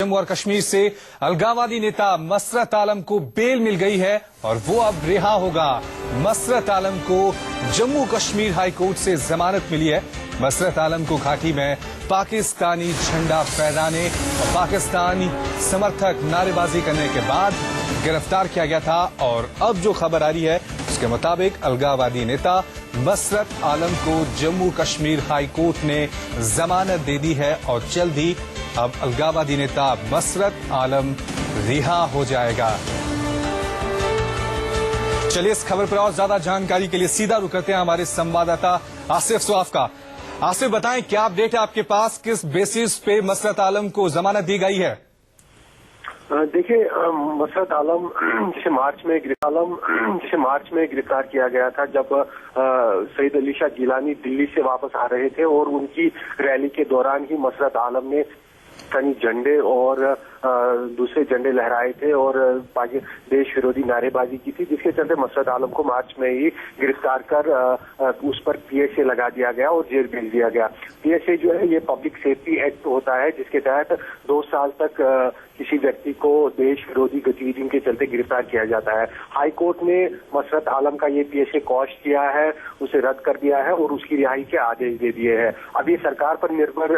जम्मू और कश्मीर से अलगाववादी नेता मसरत आलम को बेल मिल गई है और वो अब रिहा होगा। मसरत आलम को जम्मू कश्मीर हाई कोर्ट से जमानत मिली है। मसरत आलम को घाटी में पाकिस्तानी झंडा फहराने और पाकिस्तानी समर्थक नारेबाजी करने के बाद गिरफ्तार किया गया था और अब जो खबर आ रही है उसके मुताबिक अलगाववादी नेता मसरत आलम को जम्मू कश्मीर हाई कोर्ट ने जमानत दे दी है और जल्द ही अब अलगाववादी नेता मसरत आलम रिहा हो जाएगा। चलिए इस खबर पर और ज्यादा जानकारी के लिए सीधा रुख करते हैं हमारे संवाददाता आसिफ स्वाफ का। आसिफ, बताएं क्या अपडेट है आपके पास, किस बेसिस पे मसरत आलम को जमानत दी गई है? देखिए, मसरत आलम जिसे मार्च में गिरफ्तार किया गया था जब सईद अली शाह गिलानी दिल्ली से वापस आ रहे थे और उनकी रैली के दौरान ही मसरत आलम ने पाकिस्तानी झंडे और दूसरे झंडे लहराए थे और देश विरोधी नारेबाजी की थी, जिसके चलते मसरत आलम को मार्च में ही गिरफ्तार कर उस पर पीएसए लगा दिया गया और जेल भेज दिया गया। पीएसए जो है ये पब्लिक सेफ्टी एक्ट होता है जिसके तहत 2 साल तक किसी व्यक्ति को देश विरोधी गतिविधियों के चलते गिरफ्तार किया जाता है। हाई कोर्ट ने मसरत आलम का ये पीएसए क्वॉश किया है, उसे रद्द कर दिया है और उसकी रिहाई के आदेश दे दिए हैं। अब ये सरकार पर निर्भर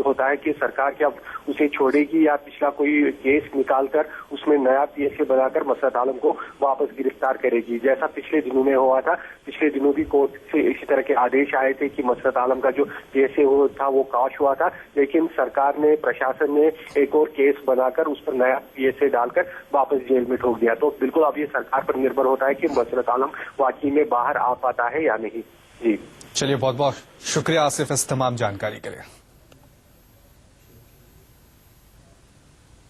होता है कि सरकार क्या उसे छोड़ेगी या पिछला कोई केस निकालकर उसमें नया पीएसए बनाकर मसरत आलम को वापस गिरफ्तार करेगी। जैसा पिछले दिनों में हुआ था, पिछले दिनों भी कोर्ट से इसी तरह के आदेश आए थे कि मसरत आलम का जो पीएसए था वो क्वॉश हुआ था, लेकिन सरकार ने, प्रशासन ने एक और केस बनाकर उस पर नया पीएसए डालकर वापस जेल में ठोक दिया। तो बिल्कुल अब ये सरकार पर निर्भर होता है कि मसरत आलम वाकई में बाहर आ पाता है या नहीं। जी चलिए, बहुत बहुत शुक्रिया आसिफ इस तमाम जानकारी के लिए।